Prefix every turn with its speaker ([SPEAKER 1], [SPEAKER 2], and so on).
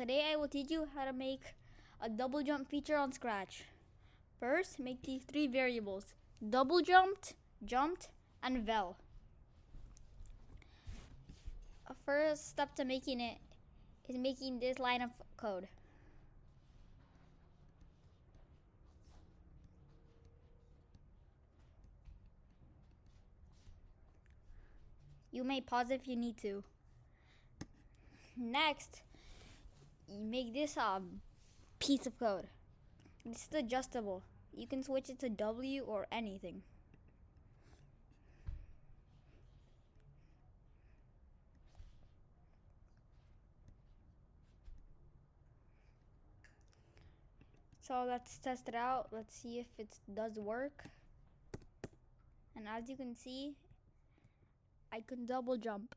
[SPEAKER 1] Today I will teach you how to make a double jump feature on Scratch. First, make these three variables: double jumped, jumped, and vel. A first step to making it is making this line of code. You may pause if you need to. Next, you make this piece of code. This is adjustable. You can switch it to W or anything. So let's test it out. Let's see if it does work. And as you can see, I can double jump.